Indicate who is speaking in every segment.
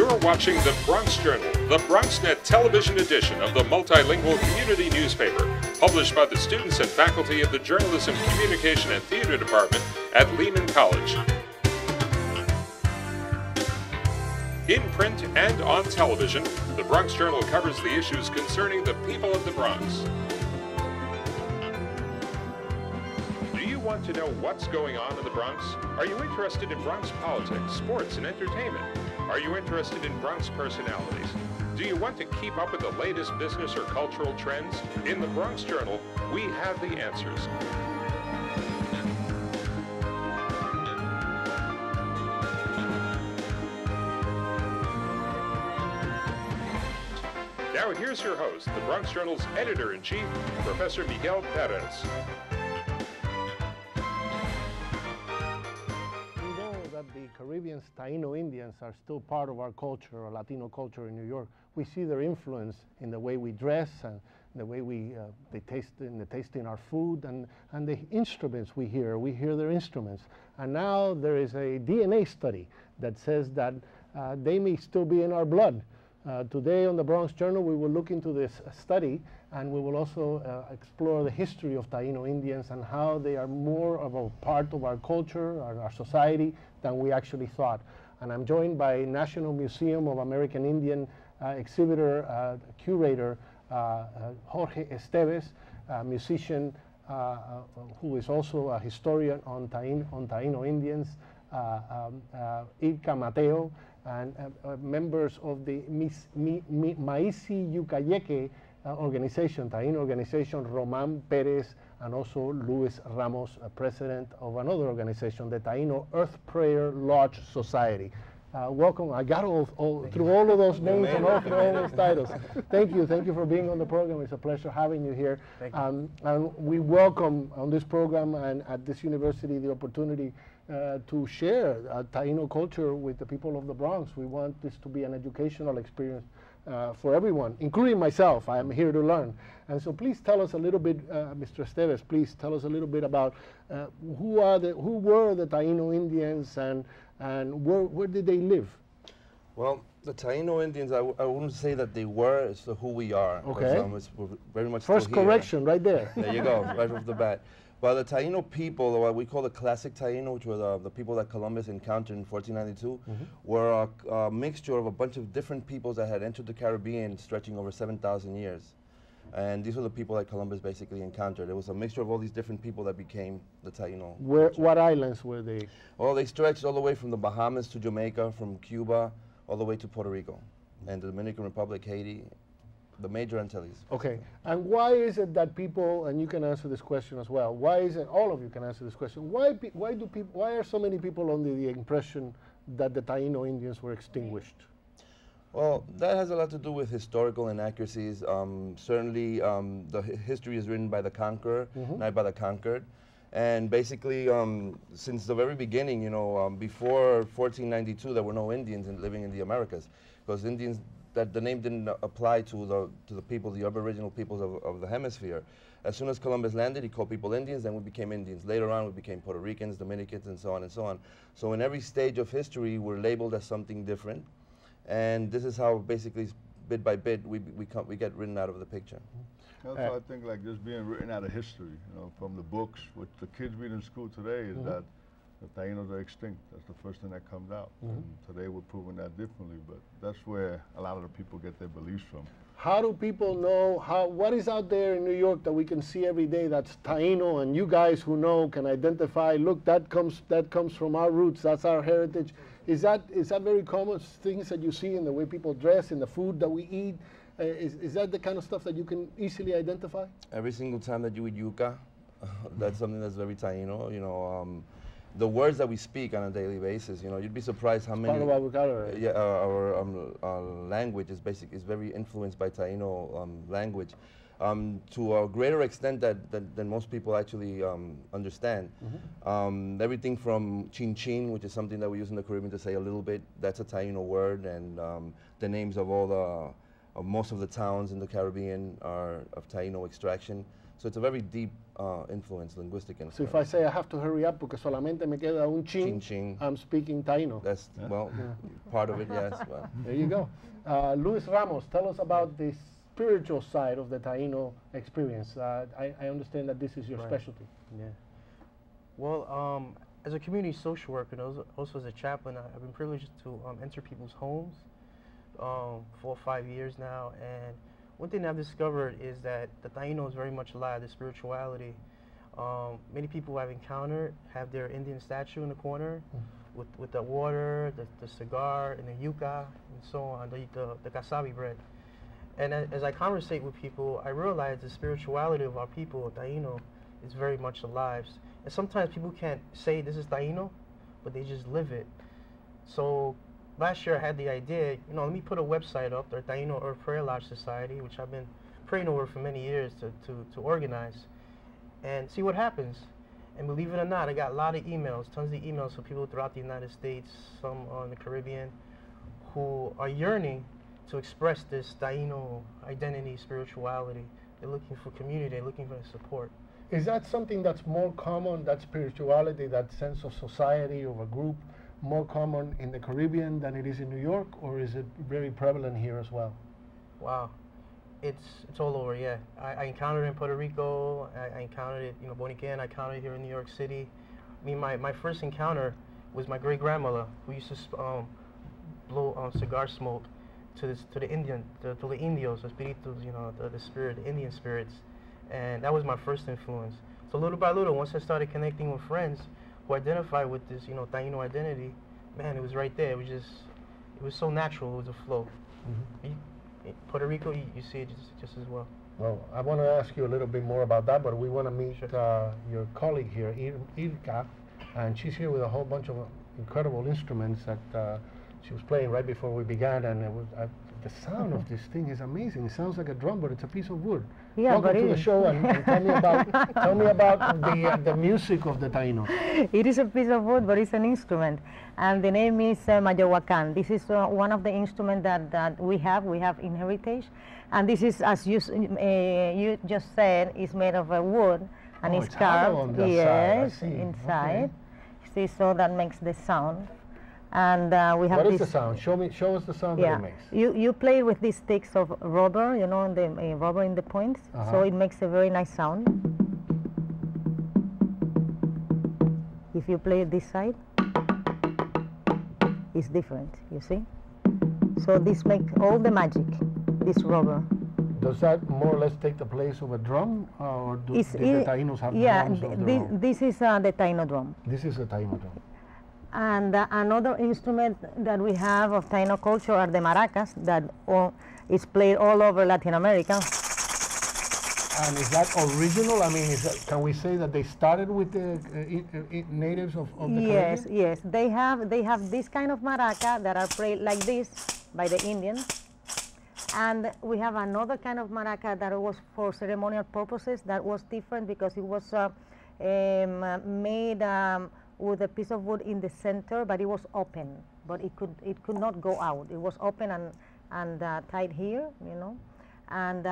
Speaker 1: You're watching the Bronx Journal, the BronxNet television edition of the multilingual community newspaper, published by the students and faculty of the Journalism, Communication, and Theater Department at Lehman College. In print and on television, the Bronx Journal covers the issues concerning the people of the Bronx. Do you want to know what's going on in the Bronx? Are you interested in Bronx politics, sports, and entertainment? Are you interested in Bronx personalities? Do you want to keep up with the latest business or cultural trends? In the Bronx Journal, we have the answers. Now here's your host, the Bronx Journal's editor-in-chief, Professor Miguel Perez.
Speaker 2: The Caribbean Taino Indians are still part of our culture, or Latino culture in New York. We see their influence in the way we dress and the way they taste in tasting our food and the instruments we hear. We hear their instruments. And now there is a DNA study that says that they may still be in our blood. Today on the Bronx Journal, we will look into this study, and we will also explore the history of Taino Indians and how they are more of a part of our culture, our society, than we actually thought. And I'm joined by National Museum of American Indian exhibitor, curator, Jorge Esteves, musician who is also a historian on Taino Indians, Ilka Mateo, and members of the Maisi Yucayeke organization, Taino organization, Roman Perez, and also Luis Ramos, president of another organization, the Taino Earth Prayer Lodge Society. Welcome. I got through all of those names and all those titles. Thank you for being on the program. It's a pleasure having you here. And we welcome on this program and at this university the opportunity to share Taino culture with the people of the Bronx. We want this to be an educational experience for everyone, including myself. I am here to learn. And so please tell us a little bit, Mr. Esteves, please tell us a little bit about who were the Taino Indians and where did they live?
Speaker 3: Well, the Taino Indians, I wouldn't say that they were, it's who we are.
Speaker 2: Okay.
Speaker 3: We're very much
Speaker 2: First correction right there.
Speaker 3: There you go, right off the bat. Well, the Taino people, or what we call the classic Taino, which were the people that Columbus encountered in 1492, were a mixture of a bunch of different peoples that had entered the Caribbean stretching over 7,000 years. And these were the people that Columbus basically encountered. It was a mixture of all these different people that became the Taino.
Speaker 2: What islands were they?
Speaker 3: Well, they stretched all the way from the Bahamas to Jamaica, from Cuba, all the way to Puerto Rico, and the Dominican Republic, Haiti, the major Antilles.
Speaker 2: Okay, and why is it that people, and you can answer this question as well, why is it, all of you can answer this question, why are so many people under the impression that the Taino Indians were extinguished?
Speaker 3: Well, that has a lot to do with historical inaccuracies. Certainly, the history is written by the conqueror, not by the conquered. And basically, since the very beginning, before 1492, there were no Indians living in the Americas, because Indians, that the name didn't apply to the people, the aboriginal peoples of the hemisphere. As soon as Columbus landed, he called people Indians, then we became Indians. Later on, we became Puerto Ricans, Dominicans, and so on and so on. So in every stage of history, we're labeled as something different. And this is how basically, bit by bit, we get written out of the picture.
Speaker 4: Also, I think like just being written out of history, from the books, what the kids read in school today is that the Tainos are extinct. That's the first thing that comes out. And today we're proving that differently, but that's where a lot of the people get their beliefs from.
Speaker 2: How do people know, what is out there in New York that we can see every day that's Taino, and you guys who know can identify, look, that comes from our roots, that's our heritage. Is that very common, things that you see in the way people dress, in the food that we eat? Is that the kind of stuff that you can easily identify?
Speaker 3: Every single time that you eat yuca, that's something that's very Taino. The words that we speak on a daily basis, you'd be surprised how many.
Speaker 2: Part of our vocabulary.
Speaker 3: Yeah, our language is very influenced by Taino language, to a greater extent than most people actually understand. Everything from chin chin, which is something that we use in the Caribbean to say a little bit, that's a Taino word, and the names of most of the towns in the Caribbean are of Taino extraction. So it's a very deep influence, linguistic influence.
Speaker 2: So if I say I have to hurry up porque solamente me queda un chin,
Speaker 3: Chin, chin.
Speaker 2: I'm speaking Taino.
Speaker 3: That's, well, part of it, yes. Well.
Speaker 2: There you go. Luis Ramos, tell us about the spiritual side of the Taino experience. I understand that this is your specialty.
Speaker 5: Yeah. Well, as a community social worker and also as a chaplain, I've been privileged to enter people's homes 4 or 5 years now. And one thing I've discovered is that the Taino is very much alive, the spirituality. Many people I've encountered have their Indian statue in the corner with the water, the cigar, and the yuca, and so on, the casabi bread. And as I conversate with people, I realize the spirituality of our people, Taino, is very much alive. And sometimes people can't say this is Taino, but they just live it. So last year I had the idea, let me put a website up, the Taino Earth Prayer Lodge Society, which I've been praying over for many years to organize, and see what happens. And believe it or not, I got a lot of emails, tons of emails from people throughout the United States, some in the Caribbean, who are yearning to express this Taino identity, spirituality. They're looking for community, they're looking for support.
Speaker 2: Is that something that's more common, that spirituality, that sense of society, of a group, more common in the Caribbean than it is in New York, or is it very prevalent here as well?
Speaker 5: Wow, it's all over, yeah. I encountered it in Puerto Rico, I encountered it, Boniquén, I encountered it here in New York City. I mean, my first encounter was my great-grandmother, who used to blow cigar smoke to the indios, the spiritus, the spirit, the Indian spirits. And that was my first influence. So little by little, once I started connecting with friends who identified with this, Taino identity, man, it was right there. It was so natural. It was a flow. In Puerto Rico, you see it just as well.
Speaker 2: Well, I want to ask you a little bit more about that, but we want to meet your colleague here, Irka, and she's here with a whole bunch of incredible instruments that she was playing right before we began, and it was the sound of this thing is amazing. It sounds like a drum, but it's a piece of wood.
Speaker 6: Yeah,
Speaker 2: Welcome to the show, and tell me about the music of the Taino.
Speaker 6: It is a piece of wood, but it's an instrument, and the name is mayahuacan. This is one of the instruments that we have in heritage, and this is, as you just said, is made of wood, and it's carved.
Speaker 2: On the
Speaker 6: yes,
Speaker 2: side.
Speaker 6: inside. Okay. See, so that makes the sound. And we have
Speaker 2: What
Speaker 6: this.
Speaker 2: is the sound? Show us the sound that it makes.
Speaker 6: You play with these sticks of rubber, the rubber in the points, so it makes a very nice sound. If you play this side, it's different, you see? So this makes all the magic, this rubber.
Speaker 2: Does that more or less take the place of a drum, or do the Tainos have drums of their own?
Speaker 6: This is the Taino drum.
Speaker 2: This is a Taino drum.
Speaker 6: And another instrument that we have of Taino culture are the maracas that is played all over Latin America.
Speaker 2: And is that original? I mean, can we say that they started with the natives of the
Speaker 6: Yes,
Speaker 2: Caribbean?
Speaker 6: yes. They have this kind of maraca that are played like this by the Indians. And we have another kind of maraca that was for ceremonial purposes that was different because it was made with a piece of wood in the center, but it was open, but it could not go out. It was open and tied here, and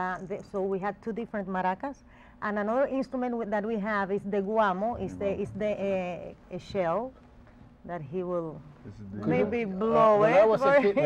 Speaker 6: so we had two different maracas. And another instrument that we have is the guamo. Is the shell that he will maybe blow it.
Speaker 2: When I was a kid,